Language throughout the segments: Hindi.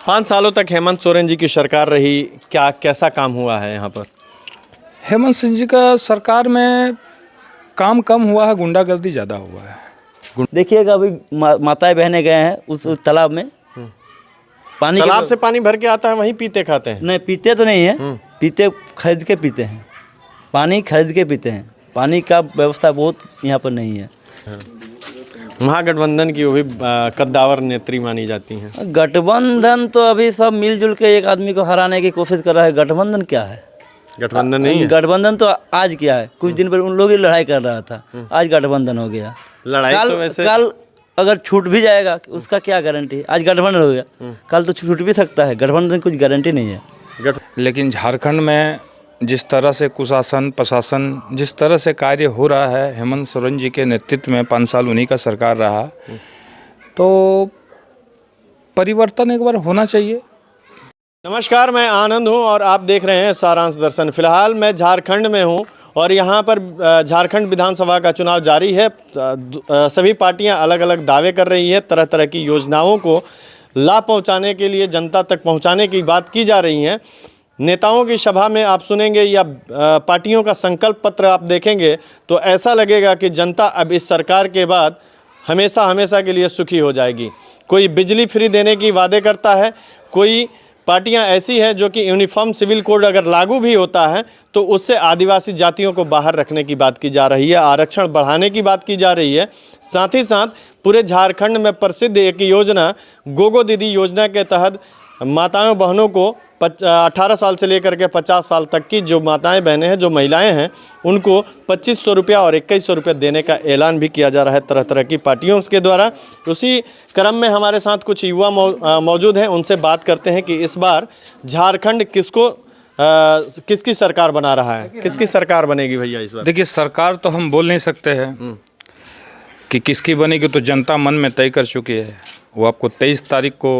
5 सालों तक हेमंत सोरेन जी की सरकार रही, क्या कैसा काम हुआ है यहाँ पर? हेमंत सिंह जी का सरकार में काम कम हुआ है, गुंडागर्दी ज़्यादा हुआ है। देखिएगा अभी माताएं बहनें गए हैं उस तालाब में पानी तालाब से पानी भर के आता है, वहीं पीते खाते हैं? नहीं, पीते तो नहीं है, पीते खरीद के पीते हैं, पानी खरीद के पीते हैं। पानी का व्यवस्था बहुत यहाँ पर नहीं है। महागठबंधन की वो भी कद्दावर नेत्री मानी जाती हैं। गठबंधन तो अभी सब मिलजुल के एक आदमी को हराने की कोशिश कर रहा है। गठबंधन क्या है? गठबंधन नहीं है। गठबंधन तो आज क्या है, कुछ दिन पहले उन लोग ही लड़ाई कर रहा था, आज गठबंधन हो गया। लड़ाई तो वैसे कल अगर छूट भी जाएगा उसका क्या गारंटी है? आज गठबंधन हो गया, कल तो छूट भी सकता है। गठबंधन कुछ गारंटी नहीं है। लेकिन झारखंड में जिस तरह से कुशासन प्रशासन जिस तरह से कार्य हो रहा है, हेमंत सोरेन जी के नेतृत्व में 5 साल उन्हीं का सरकार रहा, तो परिवर्तन एक बार होना चाहिए। नमस्कार, मैं आनंद हूं और आप देख रहे हैं सारांश दर्शन। फिलहाल मैं झारखंड में हूं और यहां पर झारखंड विधानसभा का चुनाव जारी है। सभी पार्टियां अलग अलग दावे कर रही है, तरह तरह की योजनाओं को लाभ पहुंचाने के लिए जनता तक पहुंचाने की बात की जा रही है। नेताओं की सभा में आप सुनेंगे या पार्टियों का संकल्प पत्र आप देखेंगे तो ऐसा लगेगा कि जनता अब इस सरकार के बाद हमेशा हमेशा के लिए सुखी हो जाएगी। कोई बिजली फ्री देने की वादे करता है, कोई पार्टियां ऐसी हैं जो कि यूनिफॉर्म सिविल कोड अगर लागू भी होता है तो उससे आदिवासी जातियों को बाहर रखने की बात की जा रही है, आरक्षण बढ़ाने की बात की जा रही है। साथ ही साथ पूरे झारखंड में प्रसिद्ध एक योजना गोगो दीदी योजना के तहत माताओं बहनों को 18 साल से लेकर के 50 साल तक की जो माताएं बहनें हैं, जो महिलाएं हैं, उनको 2500 रुपया और 2100 रुपया देने का ऐलान भी किया जा रहा है तरह तरह की पार्टियों के द्वारा। उसी क्रम में हमारे साथ कुछ युवा मौजूद हैं, उनसे बात करते हैं कि इस बार झारखंड किसकी सरकार बना रहा है, किसकी सरकार बनेगी भैया इस बार? देखिए, सरकार तो हम बोल नहीं सकते हैं कि किसकी बनेगी, तो जनता मन में तय कर चुकी है। वो आपको 23 तारीख को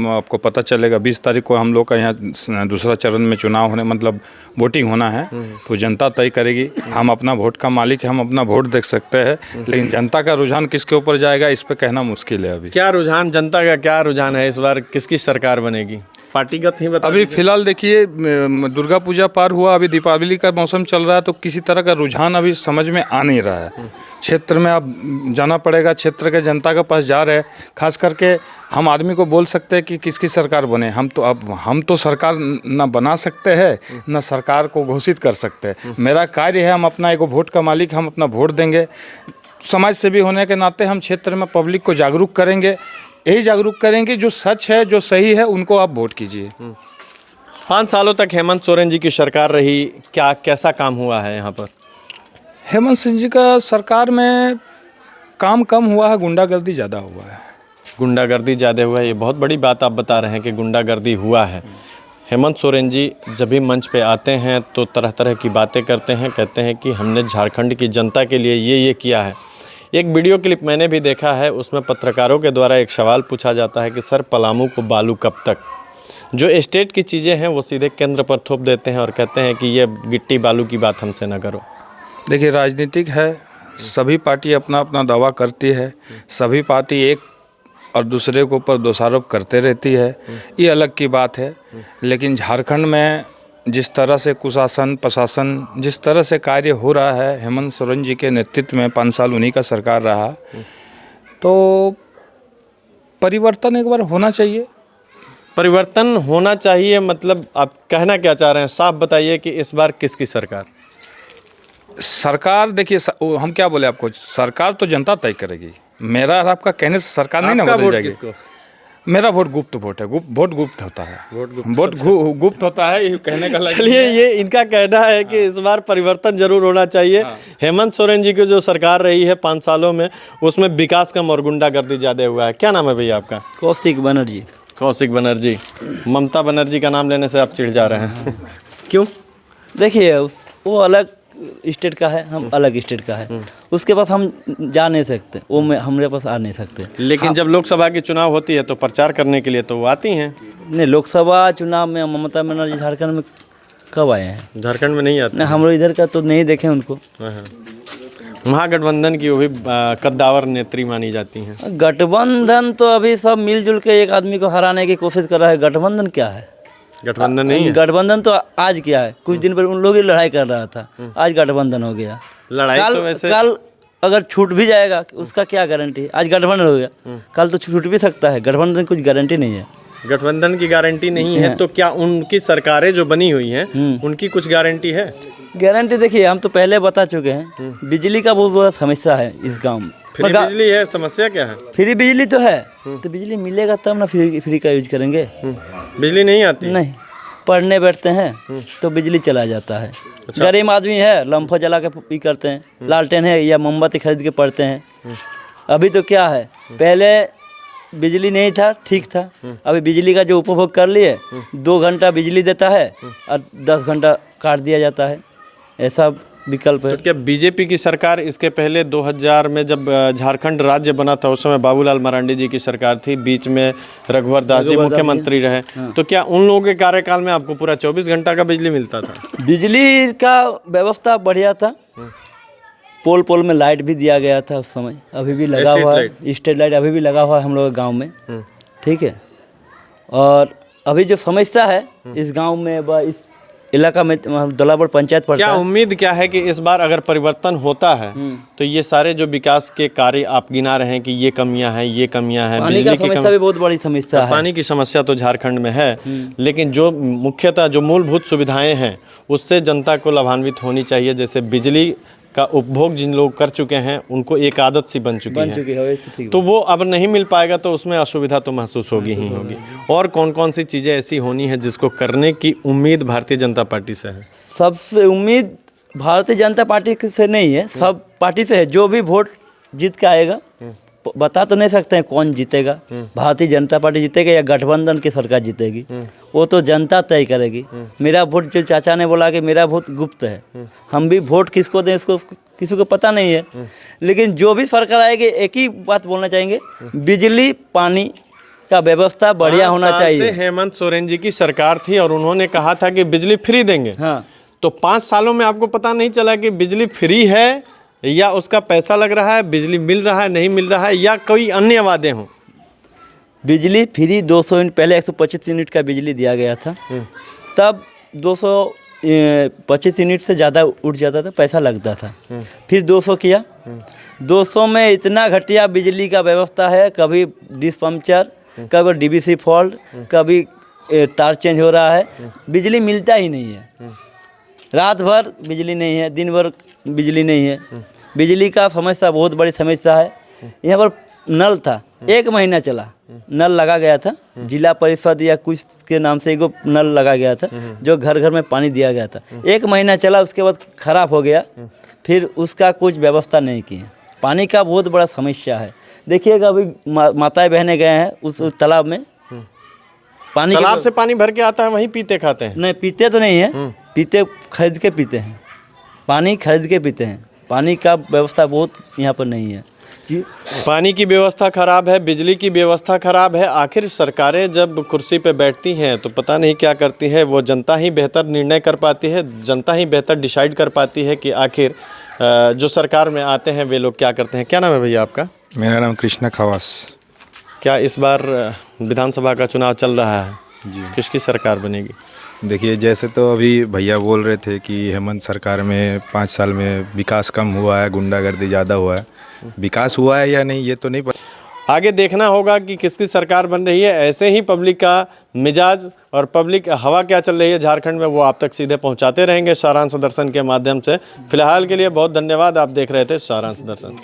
आपको पता चलेगा। 20 तारीख को हम लोग का यहाँ दूसरा चरण में चुनाव होने मतलब वोटिंग होना है, तो जनता तय करेगी। हम अपना वोट का मालिक है, हम अपना वोट देख सकते हैं, लेकिन जनता का रुझान किसके ऊपर जाएगा इस पे कहना मुश्किल है। अभी क्या रुझान, जनता का क्या रुझान है इस बार, किसकी सरकार बनेगी? पार्टीगत ही बता। अभी फिलहाल देखिए, दुर्गा पूजा पार हुआ, अभी दीपावली का मौसम चल रहा है, तो किसी तरह का रुझान अभी समझ में आ नहीं रहा है। क्षेत्र में आप जाना पड़ेगा, क्षेत्र के जनता के पास जा रहे हैं। खास करके हम आदमी को बोल सकते हैं कि किसकी सरकार बने। हम तो सरकार ना बना सकते हैं, ना सरकार को घोषित कर सकते हैं। मेरा कार्य है, हम अपना एक वोट का मालिक, हम अपना वोट देंगे। समाज सेवी होने के नाते हम क्षेत्र में पब्लिक को जागरूक करेंगे, यही जागरूक करेंगे। जो सच है, जो सही है, उनको आप वोट कीजिए। 5 सालों तक हेमंत सोरेन जी की सरकार रही, क्या कैसा काम हुआ है यहाँ पर? हेमंत सिंह जी का सरकार में काम कम हुआ है, गुंडागर्दी ज़्यादा हुआ है। गुंडागर्दी ज़्यादा हुआ है, ये बहुत बड़ी बात आप बता रहे हैं कि गुंडागर्दी हुआ है। हेमंत सोरेन जी जब भी मंच पे आते हैं तो तरह तरह की बातें करते हैं, कहते हैं कि हमने झारखंड की जनता के लिए ये किया है। एक वीडियो क्लिप मैंने भी देखा है, उसमें पत्रकारों के द्वारा एक सवाल पूछा जाता है कि सर पलामू को बालू कब तक? जो स्टेट की चीज़ें हैं वो सीधे केंद्र पर थोप देते हैं और कहते हैं कि ये गिट्टी बालू की बात हमसे ना करो। देखिए, राजनीतिक है, सभी पार्टी अपना अपना दावा करती है, सभी पार्टी एक और दूसरे के ऊपर दोषारोप करते रहती है, ये अलग की बात है। लेकिन झारखंड में जिस तरह से कुशासन प्रशासन जिस तरह से कार्य हो रहा है, हेमंत सोरेन जी के नेतृत्व में 5 साल उन्हीं का सरकार रहा, तो परिवर्तन एक बार होना चाहिए। परिवर्तन होना चाहिए मतलब आप कहना क्या चाह रहे हैं? साफ बताइए कि इस बार किसकी सरकार? सरकार देखिए, हम क्या बोले आपको, सरकार तो जनता तय करेगी। मेरा और आपका कहने से सरकार नहीं ना बदल जाएगी। मेरा वोट गुप्त वोट है, वोट गुप्त होता है, वोट गुप्त होता है, ये कहने का। चलिए, ये इनका कहना है कि इस बार परिवर्तन जरूर होना चाहिए। हेमंत सोरेन जी की जो सरकार रही है 5 सालों में, उसमें विकास कम और गुंडागर्दी ज़्यादा हुआ है। क्या नाम है भैया आपका? कौशिक बनर्जी। कौशिक बनर्जी। ममता बनर्जी का नाम लेने से आप चिढ़ जा रहे हैं क्यों? देखिए, वो अलग स्टेट का है, हम अलग स्टेट का है, उसके पास हम जा नहीं सकते, वो हमारे पास आ नहीं सकते। लेकिन जब लोकसभा की चुनाव होती है तो प्रचार करने के लिए तो वो आती हैं। नहीं, लोकसभा चुनाव में ममता बनर्जी झारखंड में कब आए हैं? झारखंड में नहीं आते? नहीं, हम लोग इधर का तो नहीं देखे उनको। महागठबंधन की वो भी कद्दावर नेत्री मानी जाती हैं। गठबंधन तो अभी सब मिलजुल के एक आदमी को हराने की कोशिश कर रहा है। गठबंधन क्या है? गठबंधन नहीं है। गठबंधन तो आज क्या है, कुछ दिन पहले उन लोग ही लड़ाई कर रहा था, आज गठबंधन हो गया। लड़ाई तो वैसे कल अगर छूट भी जाएगा उसका क्या गारंटी है? आज गठबंधन हो गया, कल तो छूट भी सकता है। गठबंधन कुछ गारंटी नहीं है। गठबंधन की गारंटी नहीं है तो क्या उनकी सरकारें जो बनी हुई हैं उनकी कुछ गारंटी है? गारंटी देखिए, हम तो पहले बता चुके हैं, बिजली का बहुत बड़ा समस्या है इस गांव में। फ्री बिजली है, समस्या क्या है? फ्री बिजली तो है, तो बिजली मिलेगा तब ना फ्री का यूज करेंगे। बिजली नहीं आती? नहीं, पढ़ने बैठते हैं तो बिजली चला जाता है। गरीब आदमी है, लम्फा जला के पी करते हैं, लालटेन है या मोमबत्ती खरीद के पढ़ते हैं। अभी तो क्या है, पहले बिजली नहीं था, ठीक था। अभी बिजली का जो उपभोग कर लिए, 2 घंटा बिजली देता है और 10 घंटा काट दिया जाता है, ऐसा विकल्प है। तो क्या बीजेपी की सरकार इसके पहले 2000 में जब झारखंड राज्य बना था उस समय बाबूलाल मरांडी जी की सरकार थी, बीच में रघुवर दास जी मुख्यमंत्री रहे, तो क्या उन लोगों के कार्यकाल में आपको पूरा 24 घंटा का बिजली मिलता था? बिजली का व्यवस्था बढ़िया था, पोल पोल में लाइट भी दिया गया था उस समय, अभी भी लगा हुआ है। स्ट्रीट लाइट अभी भी लगा हुआ है हम लोग गाँव में, ठीक है। और अभी जो समस्या है इस गाँव में व इस इलाका में, दौलापुर पंचायत पड़ता है। क्या उम्मीद क्या है कि इस बार अगर परिवर्तन होता है तो ये सारे जो विकास के कार्य आप गिना रहे हैं कि ये कमियां हैं, ये कमियां हैं, बिजली की समस्या भी बहुत बड़ी समस्या है। पानी की समस्या तो झारखंड में है, लेकिन जो मुख्यतः जो मूलभूत सुविधाएं हैं उससे जनता को लाभान्वित होनी चाहिए। जैसे बिजली का उपभोग जिन लोग कर चुके हैं उनको एक आदत सी बन चुकी है, तो वो अब नहीं मिल पाएगा तो उसमें असुविधा तो महसूस होगी ही होगी। और कौन कौन सी चीज़ें ऐसी होनी है जिसको करने की उम्मीद भारतीय जनता पार्टी से है? सबसे उम्मीद भारतीय जनता पार्टी से नहीं है, सब पार्टी से है। जो भी वोट जीत के आएगा, बता तो नहीं सकते हैं कौन जीतेगा, भारतीय जनता पार्टी जीतेगा या गठबंधन की सरकार जीतेगी, वो तो जनता तय करेगी। मेरा वोट, जो चाचा ने बोला कि मेरा वोट गुप्त है, हम भी वोट किसको दें इसको किसी को पता नहीं है। लेकिन जो भी सरकार आएगी एक ही बात बोलना चाहेंगे, बिजली पानी का व्यवस्था बढ़िया होना चाहिए। हेमंत सोरेन जी की सरकार थी और उन्होंने कहा था कि बिजली फ्री देंगे। हाँ, तो 5 सालों में आपको पता नहीं चला कि बिजली फ्री है या उसका पैसा लग रहा है, बिजली मिल रहा है नहीं मिल रहा है, या कोई अन्य वादे हों? बिजली फ्री 200 यूनिट, पहले 125 यूनिट का बिजली दिया गया था, तब 225 यूनिट से ज़्यादा उठ जाता था, पैसा लगता था। फिर 200 किया, 200 में इतना घटिया बिजली का व्यवस्था है, कभी डिश पंक्चर, कभी डीवीसी फॉल्ट, कभी तार चेंज हो रहा है, बिजली मिलता ही नहीं है। रात भर बिजली नहीं है, दिन भर बिजली नहीं है। बिजली का समस्या बहुत बड़ी समस्या है। यहाँ पर नल था, 1 महीना चला, नल लगा गया था, जिला परिषद या कुछ के नाम से एगो नल लगा गया था जो घर घर में पानी दिया गया था। 1 महीना चला, उसके बाद खराब हो गया, फिर उसका कुछ व्यवस्था नहीं की है। पानी का बहुत बड़ा समस्या है। देखिएगा अभी माताएं बहनें गए हैं उस तालाब में, पानी तालाब से पानी भर के आता है, वहीं पीते खाते हैं? नहीं, पीते तो नहीं है, पीते खरीद के पीते हैं, पानी खरीद के पीते हैं। पानी का व्यवस्था बहुत यहाँ पर नहीं है जी। पानी की व्यवस्था खराब है, बिजली की व्यवस्था खराब है। आखिर सरकारें जब कुर्सी पे बैठती हैं तो पता नहीं क्या करती है, वो जनता ही बेहतर निर्णय कर पाती है, जनता ही बेहतर डिसाइड कर पाती है कि आखिर जो सरकार में आते हैं वे लोग क्या करते हैं। क्या नाम है भैया आपका? मेरा नाम कृष्णा खवास। क्या इस बार विधानसभा का चुनाव चल रहा है जी, किसकी सरकार बनेगी? देखिए, जैसे तो अभी भैया बोल रहे थे कि हेमंत सरकार में 5 साल में विकास कम हुआ है, गुंडागर्दी ज़्यादा हुआ है। विकास हुआ है या नहीं ये तो नहीं पता, आगे देखना होगा कि किसकी सरकार बन रही है। ऐसे ही पब्लिक का मिजाज और पब्लिक हवा क्या चल रही है झारखंड में, वो आप तक सीधे पहुंचाते रहेंगे सारांश दर्शन के माध्यम से। फिलहाल के लिए बहुत धन्यवाद। आप देख रहे थे सारांश दर्शन।